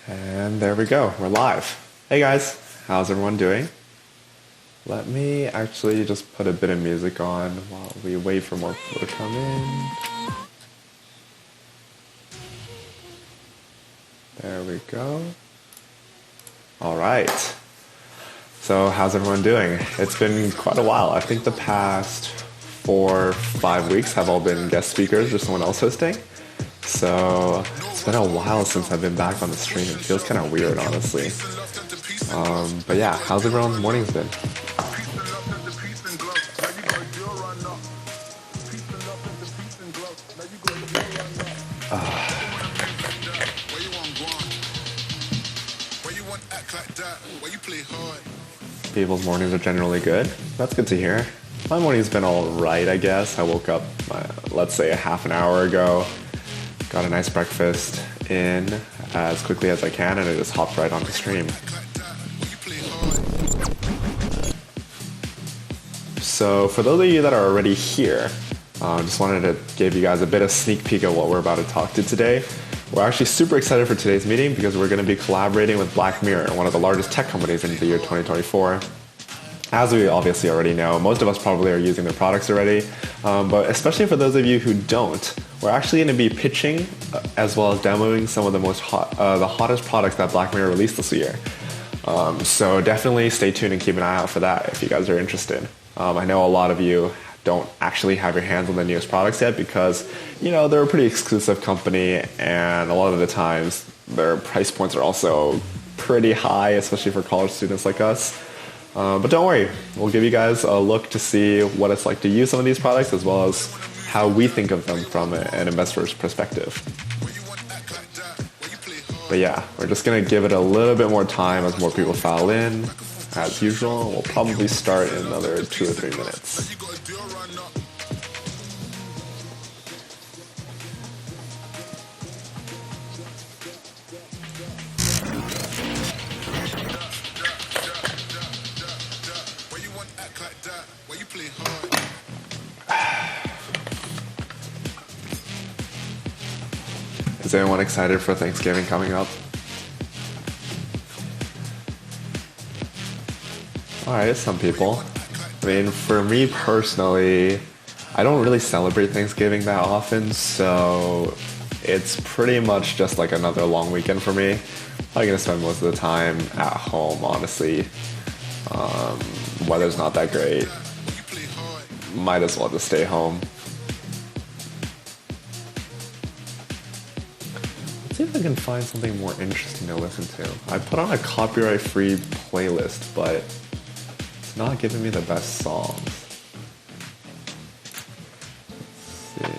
And there we go, we're live. Hey guys, how's everyone doing? Let me actually just put a bit of music on while we wait for more people to come in. There we go. All right. So how's everyone doing? It's been quite a while. I think the past 4-5 weeks have all been guest speakers or someone else hosting. So it's been a while since I've been back on the stream. It feels kind of weird, honestly. But yeah, how's everyone's mornings been? People's mornings are generally good. That's good to hear. My morning's been all right, I guess. I woke up, let's say, a half an hour ago. Got a nice breakfast in as quickly as I can, and I just hopped right on the stream. So for those of you that are already here, just wanted to give you guys a bit of sneak peek of what we're about to talk to today. We're actually super excited for today's meeting because we're going to be collaborating with Black Mirror, one of the largest tech companies in the year 2024. As we obviously already know, most of us probably are using their products already, but especially for those of you who don't, we're actually going to be pitching as well as demoing some of the the hottest products that Black Mirror released this year. So definitely stay tuned and keep an eye out for that if you guys are interested. I know a lot of you don't actually have your hands on the newest products yet because, you know, they're a pretty exclusive company and a lot of the times their price points are also pretty high, especially for college students like us. But don't worry, we'll give you guys a look to see what it's like to use some of these products as well as how we think of them from an investor's perspective. But yeah, we're just going to give it a little bit more time as more people file in. As usual, we'll probably start in another 2 or 3 minutes. Is anyone excited for Thanksgiving coming up? Alright, some people. I mean, for me personally, I don't really celebrate Thanksgiving that often, so it's pretty much just like another long weekend for me. I'm gonna spend most of the time at home, honestly. Weather's not that great. Might as well just stay home. Let's see if I can find something more interesting to listen to. I put on a copyright-free playlist, but it's not giving me the best songs. Let's see.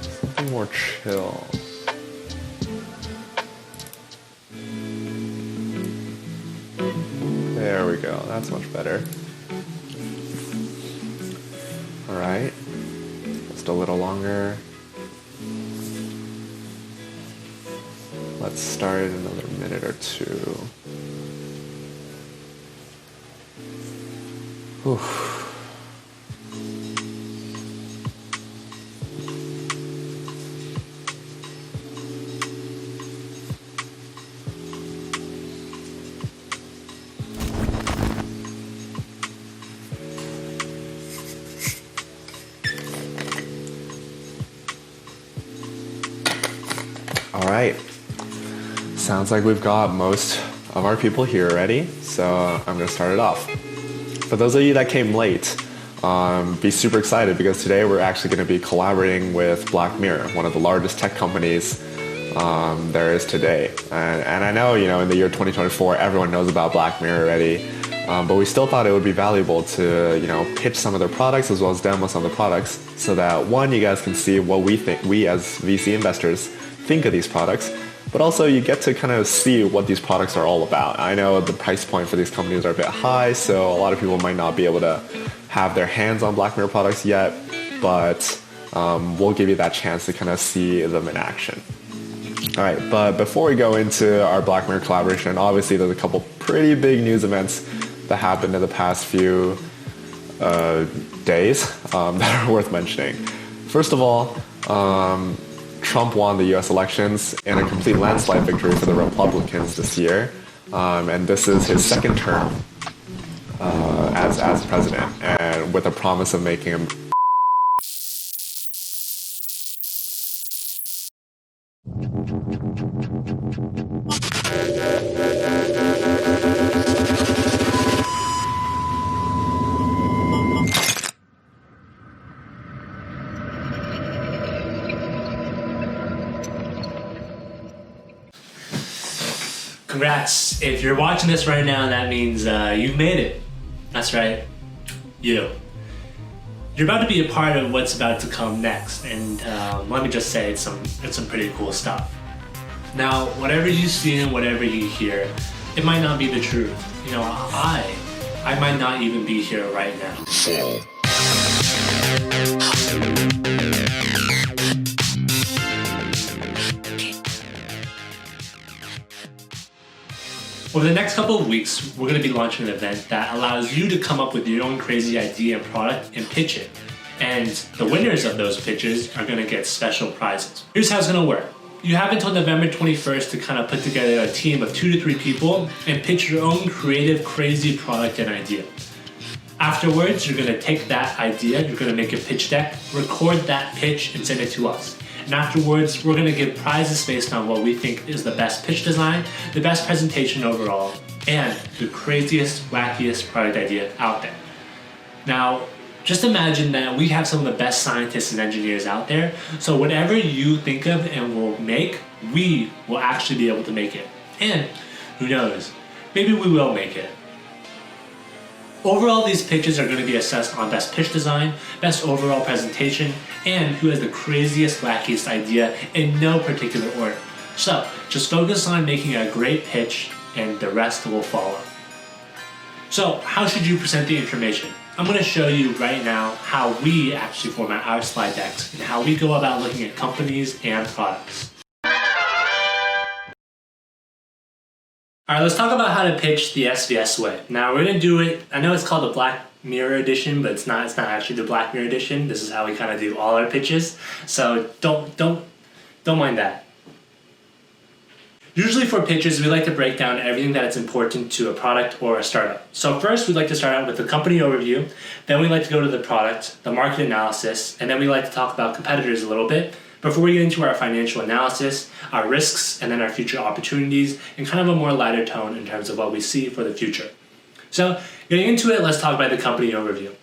Something more chill. There we go. That's much better. Alright. Just a little longer. Let's start in another minute or two. Whew. All right. Sounds like we've got most of our people here already, so I'm going to start it off. For those of you that came late, be super excited because today we're actually going to be collaborating with Black Mirror, one of the largest tech companies there is today. And I know, you know, in the year 2024, everyone knows about Black Mirror already, but we still thought it would be valuable to, you know, pitch some of their products as well as demo some of the products so that, one, you guys can see what we as VC investors think of these products, but also you get to kind of see what these products are all about. I know the price point for these companies are a bit high, so a lot of people might not be able to have their hands on Black Mirror products yet, but we'll give you that chance to kind of see them in action. All right, but before we go into our Black Mirror collaboration, obviously there's a couple pretty big news events that happened in the past few days that are worth mentioning. First of all, Trump won the US elections in a complete landslide victory for the Republicans this year. And this is his second term as president, and with a promise of making him Congrats. If you're watching this right now, that means you've made it. That's right. You're about to be a part of what's about to come next, and let me just say it's some pretty cool stuff. Now, whatever you see and whatever you hear, it might not be the truth. I might not even be here right now. Over the next couple of weeks, we're going to be launching an event that allows you to come up with your own crazy idea and product and pitch it. And the winners of those pitches are going to get special prizes. Here's how it's going to work. You have until November 21st to kind of put together a team of 2 to 3 people and pitch your own creative, crazy product and idea. Afterwards, you're going to take that idea, you're going to make a pitch deck, record that pitch, and send it to us. And afterwards, we're going to give prizes based on what we think is the best pitch design, the best presentation overall, and the craziest, wackiest product idea out there. Now, just imagine that we have some of the best scientists and engineers out there, so whatever you think of and will make, we will actually be able to make it. And who knows, maybe we will make it. Overall, these pitches are going to be assessed on best pitch design, best overall presentation, and who has the craziest, wackiest idea in no particular order. So, just focus on making a great pitch and the rest will follow. So, how should you present the information? I'm going to show you right now how we actually format our slide decks and how we go about looking at companies and products. Alright, let's talk about how to pitch the SVS way. Now we're going to do it, I know it's called the Black Mirror edition, but it's not actually the Black Mirror edition. This is how we kind of do all our pitches. So don't mind that. Usually for pitches, we like to break down everything that is important to a product or a startup. So first, we'd like to start out with the company overview, then we like to go to the product, the market analysis, and then we like to talk about competitors a little bit before we get into our financial analysis, our risks, and then our future opportunities, and kind of a more lighter tone in terms of what we see for the future. So getting into it, let's talk about the company overview.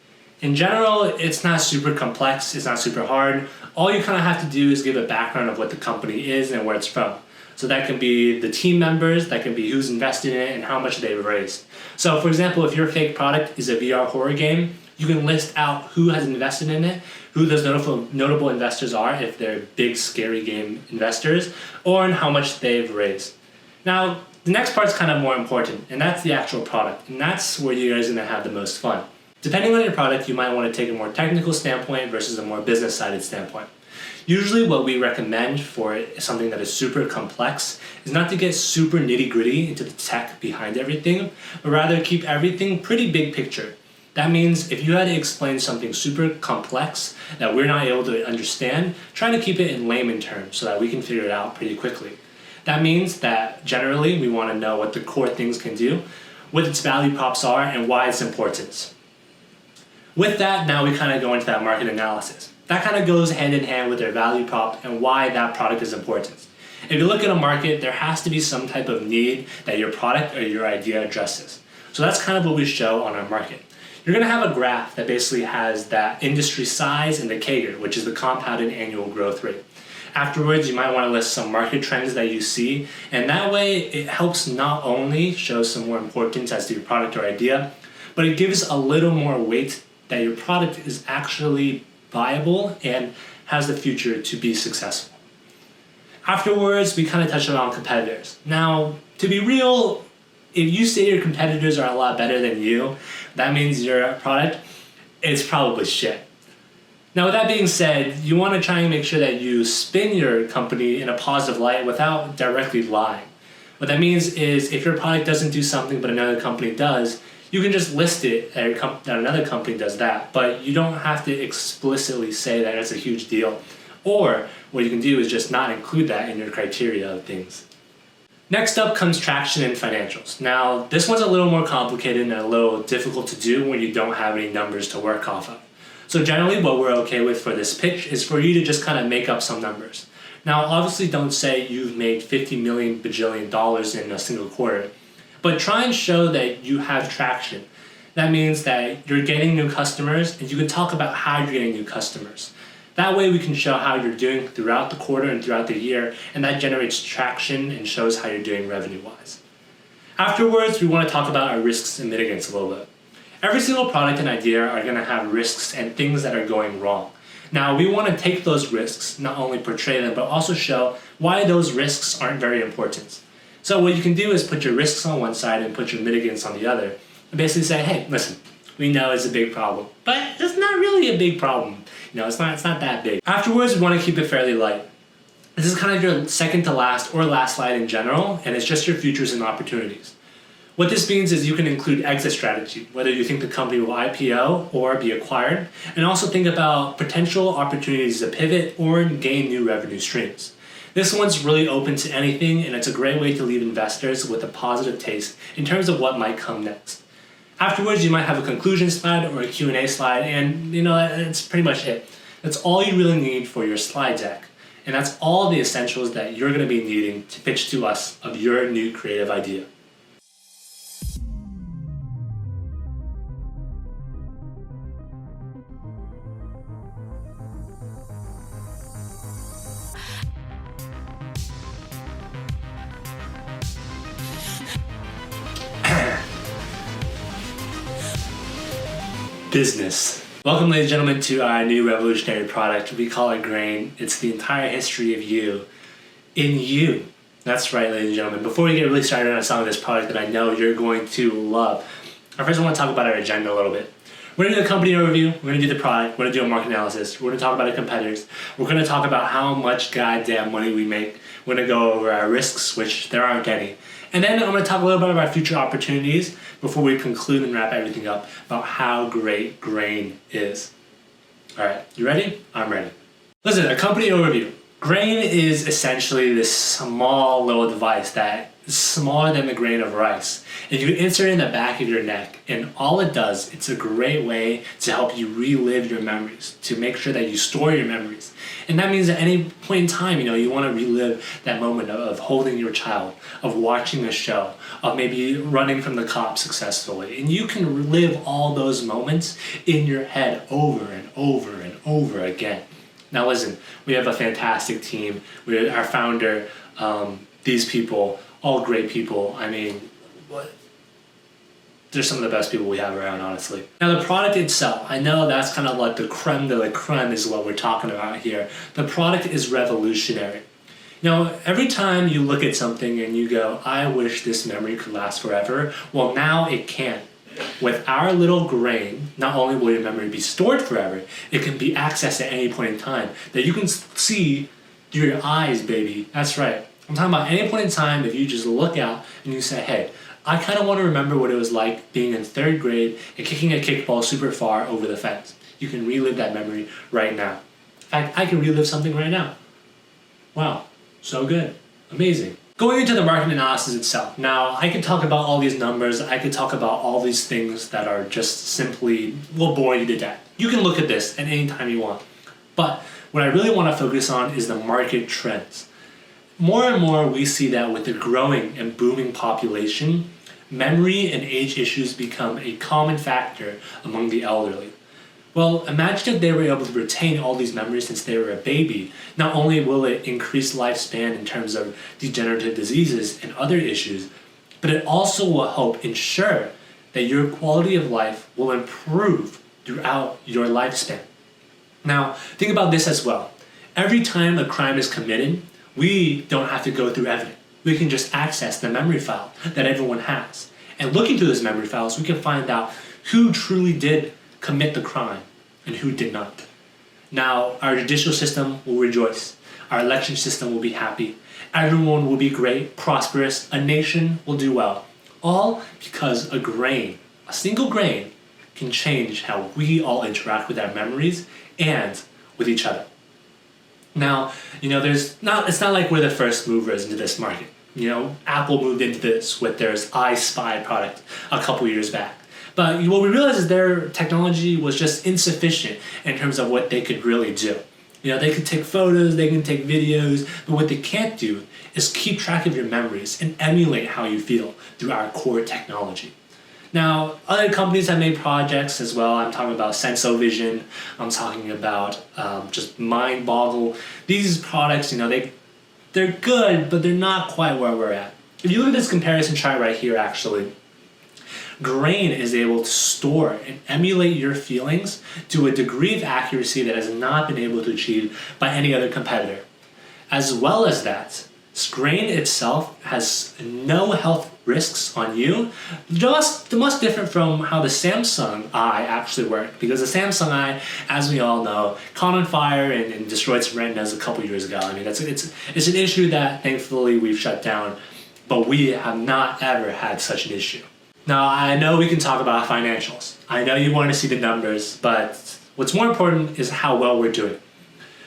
In general, it's not super complex, it's not super hard. All you kind of have to do is give a background of what the company is and where it's from. So that can be the team members, that can be who's invested in it and how much they've raised. So for example, if your fake product is a VR horror game, you can list out who has invested in it, who those notable investors are if they're big scary game investors, or how much they've raised. Now, the next part's kind of more important, and that's the actual product, and that's where you guys are going to have the most fun. Depending on your product, you might want to take a more technical standpoint versus a more business-sided standpoint. Usually what we recommend for something that is super complex is not to get super nitty-gritty into the tech behind everything, but rather keep everything pretty big picture. That means if you had to explain something super complex that we're not able to understand, try to keep it in layman terms so that we can figure it out pretty quickly. That means that generally we want to know what the core things can do, what its value props are, and why it's important. With that, now we kind of go into that market analysis. That kind of goes hand in hand with their value prop and why that product is important. If you look at a market, there has to be some type of need that your product or your idea addresses. So that's kind of what we show on our market. You're going to have a graph that basically has that industry size and the CAGR, which is the compounded annual growth rate. Afterwards, you might want to list some market trends that you see, and that way it helps not only show some more importance as to your product or idea, but it gives a little more weight that your product is actually viable and has the future to be successful. Afterwards, we kind of touch on competitors. Now, to be real, if you say your competitors are a lot better than you, that means your product is probably shit. Now, with that being said, you want to try and make sure that you spin your company in a positive light without directly lying. What that means is if your product doesn't do something but another company does, you can just list it that another company does that, but you don't have to explicitly say that it's a huge deal Or what you can do is just not include that in your criteria of things. Next up comes traction and financials. Now, this one's a little more complicated and a little difficult to do when you don't have any numbers to work off of. So generally what we're okay with for this pitch is for you to just kind of make up some numbers. Now, obviously don't say you've made 50 million bajillion dollars in a single quarter, but try and show that you have traction. That means that you're getting new customers and you can talk about how you're getting new customers. That way we can show how you're doing throughout the quarter and throughout the year, and that generates traction and shows how you're doing revenue-wise. Afterwards, we want to talk about our risks and mitigants a little bit. Every single product and idea are going to have risks and things that are going wrong. Now, we want to take those risks, not only portray them, but also show why those risks aren't very important. So what you can do is put your risks on one side and put your mitigants on the other, and basically say, hey, listen, we know it's a big problem, but it's not really a big problem. It's not that big. Afterwards, we want to keep it fairly light. This is kind of your second to last or last slide in general, and it's just your futures and opportunities. What this means is you can include exit strategy, whether you think the company will IPO or be acquired, and also think about potential opportunities to pivot or gain new revenue streams. This one's really open to anything, and it's a great way to leave investors with a positive taste in terms of what might come next. Afterwards, you might have a conclusion slide or a Q&A slide, and that's pretty much it. That's all you really need for your slide deck. And that's all the essentials that you're going to be needing to pitch to us of your new creative idea. Business. Welcome, ladies and gentlemen, to our new revolutionary product. We call it Grain. It's the entire history of you in you. That's right, ladies and gentlemen. Before we get really started on some of this product that I know you're going to love, first I want to talk about our agenda a little bit. We're going to do a company overview. We're going to do the product. We're going to do a market analysis. We're going to talk about our competitors. We're going to talk about how much goddamn money we make. We're going to go over our risks, which there aren't any. And then I'm going to talk a little bit about future opportunities before we conclude and wrap everything up about how great Grain is. All right, you ready? I'm ready. Listen, a company overview. Grain is essentially this small little device that is smaller than the grain of rice. And you can insert it in the back of your neck. And all it does, it's a great way to help you relive your memories, to make sure that you store your memories. And that means at any point in time, you want to relive that moment of holding your child, of watching a show, of maybe running from the cops successfully. And you can relive all those moments in your head over and over and over again. Now listen, we have a fantastic team. Our founder, these people, all great people. They're some of the best people we have around, honestly. Now the product itself, I know that's kind of like the creme de la creme is what we're talking about here. The product is revolutionary. Every time you look at something and you go, I wish this memory could last forever, well now it can. With our little grain, not only will your memory be stored forever, it can be accessed at any point in time that you can see through your eyes, baby. That's right. I'm talking about any point in time if you just look out and you say, hey, I kind of want to remember what it was like being in 3rd grade and kicking a kickball super far over the fence. You can relive that memory right now. In fact, I can relive something right now. Wow, so good, amazing. Going into the market analysis itself. Now, I could talk about all these numbers. I could talk about all these things that are just simply will bore you to death. You can look at this at any time you want. But what I really want to focus on is the market trends. More and more, we see that with the growing and booming population, memory and age issues become a common factor among the elderly. Well, imagine if they were able to retain all these memories since they were a baby. Not only will it increase lifespan in terms of degenerative diseases and other issues, but it also will help ensure that your quality of life will improve throughout your lifespan. Now, think about this as well. Every time a crime is committed, we don't have to go through evidence. We can just access the memory file that everyone has. And looking through those memory files, we can find out who truly did commit the crime and who did not. Now, our judicial system will rejoice. Our election system will be happy. Everyone will be great, prosperous. A nation will do well. All because a grain, a single grain, can change how we all interact with our memories and with each other. Now, it's not like we're the first movers into this market. Apple moved into this with their I Spy product a couple years back. But what we realized is their technology was just insufficient in terms of what they could really do. They could take photos, they can take videos, but what they can't do is keep track of your memories and emulate how you feel through our core technology. Now, other companies have made projects as well. I'm talking about SensoVision. I'm talking about just MindBoggle. These products, they're good, but they're not quite where we're at. If you look at this comparison chart right here, actually, Grain is able to store and emulate your feelings to a degree of accuracy that has not been able to achieve by any other competitor. As well as that, Grain itself has no health risks on you, just much different from how the Samsung Eye actually worked, because the Samsung Eye, as we all know, caught on fire and destroyed some retinas a couple years ago. I mean, it's an issue that thankfully we've shut down, but we have not ever had such an issue. Now, I know we can talk about financials. I know you want to see the numbers, but what's more important is how well we're doing.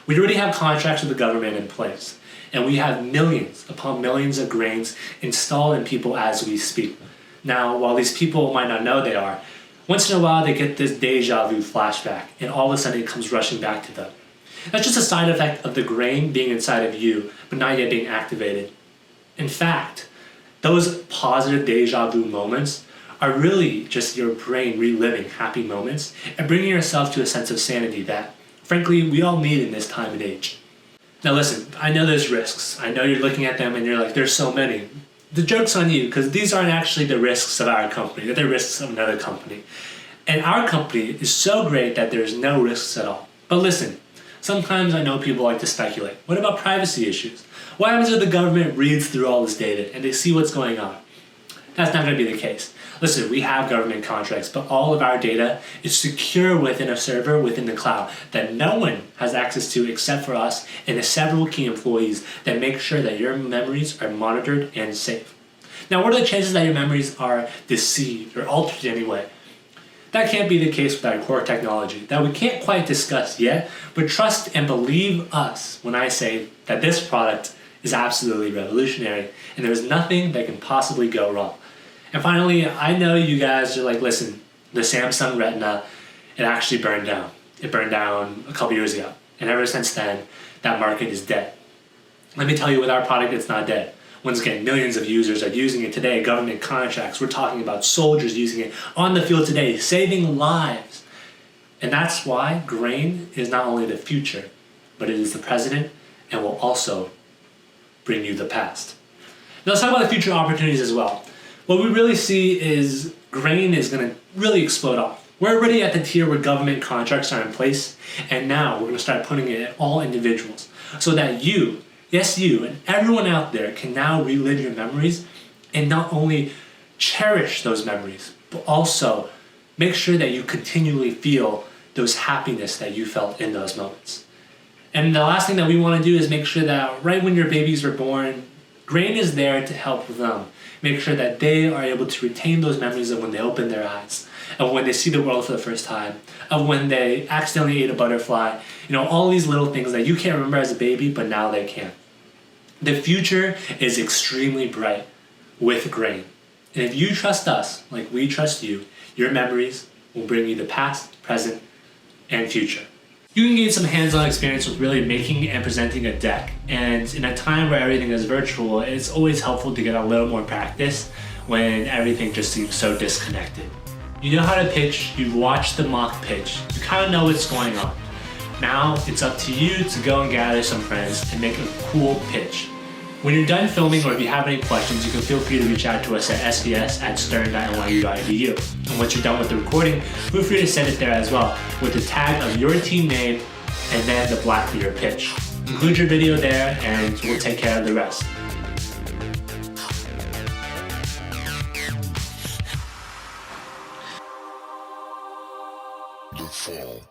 We already have contracts with the government in place, and we have millions upon millions of grains installed in people as we speak. Now, while these people might not know they are, once in a while they get this deja vu flashback, and all of a sudden it comes rushing back to them. That's just a side effect of the grain being inside of you, but not yet being activated. In fact, those positive deja vu moments are really just your brain reliving happy moments and bringing yourself to a sense of sanity that, frankly, we all need in this time and age. Now listen, I know there's risks. I know you're looking at them and you're like, there's so many. The joke's on you, because these aren't actually the risks of our company. They're the risks of another company. And our company is so great that there's no risks at all. But listen, sometimes I know people like to speculate. What about privacy issues? What happens if the government reads through all this data and they see what's going on? That's not going to be the case. Listen, we have government contracts, but all of our data is secure within a server within the cloud that no one has access to except for us and the several key employees that make sure that your memories are monitored and safe. Now, what are the chances that your memories are deceived or altered in any way? That can't be the case with our core technology that we can't quite discuss yet, but trust and believe us when I say that this product is absolutely revolutionary and there's nothing that can possibly go wrong. And finally, I know you guys are like, listen, the Samsung Retina, it actually burned down. It burned down a couple years ago. And ever since then, that market is dead. Let me tell you, with our product, it's not dead. Once again, millions of users are using it today, government contracts. We're talking about soldiers using it on the field today, saving lives. And that's why grain is not only the future, but it is the present and will also bring you the past. Now let's talk about the future opportunities as well. What we really see is grain is going to really explode off. We're already at the tier where government contracts are in place, and now we're going to start putting it at all individuals so that you, yes you, and everyone out there can now relive your memories and not only cherish those memories, but also make sure that you continually feel those happiness that you felt in those moments. And the last thing that we want to do is make sure that right when your babies are born, grain is there to help them. Make sure that they are able to retain those memories of when they open their eyes, of when they see the world for the first time, of when they accidentally ate a butterfly, all these little things that you can't remember as a baby, but now they can. The future is extremely bright with grain. And if you trust us like we trust you, your memories will bring you the past, present, and future. You can gain some hands-on experience with really making and presenting a deck. And in a time where everything is virtual, it's always helpful to get a little more practice when everything just seems so disconnected. You know how to pitch, you've watched the mock pitch, you kind of know what's going on. Now it's up to you to go and gather some friends and make a cool pitch. When you're done filming, or if you have any questions, you can feel free to reach out to us at svs@stern.nyu.edu. And once you're done with the recording, feel free to send it there as well with the tag of your team name and then the black for your pitch. Include your video there and we'll take care of the rest. The fall.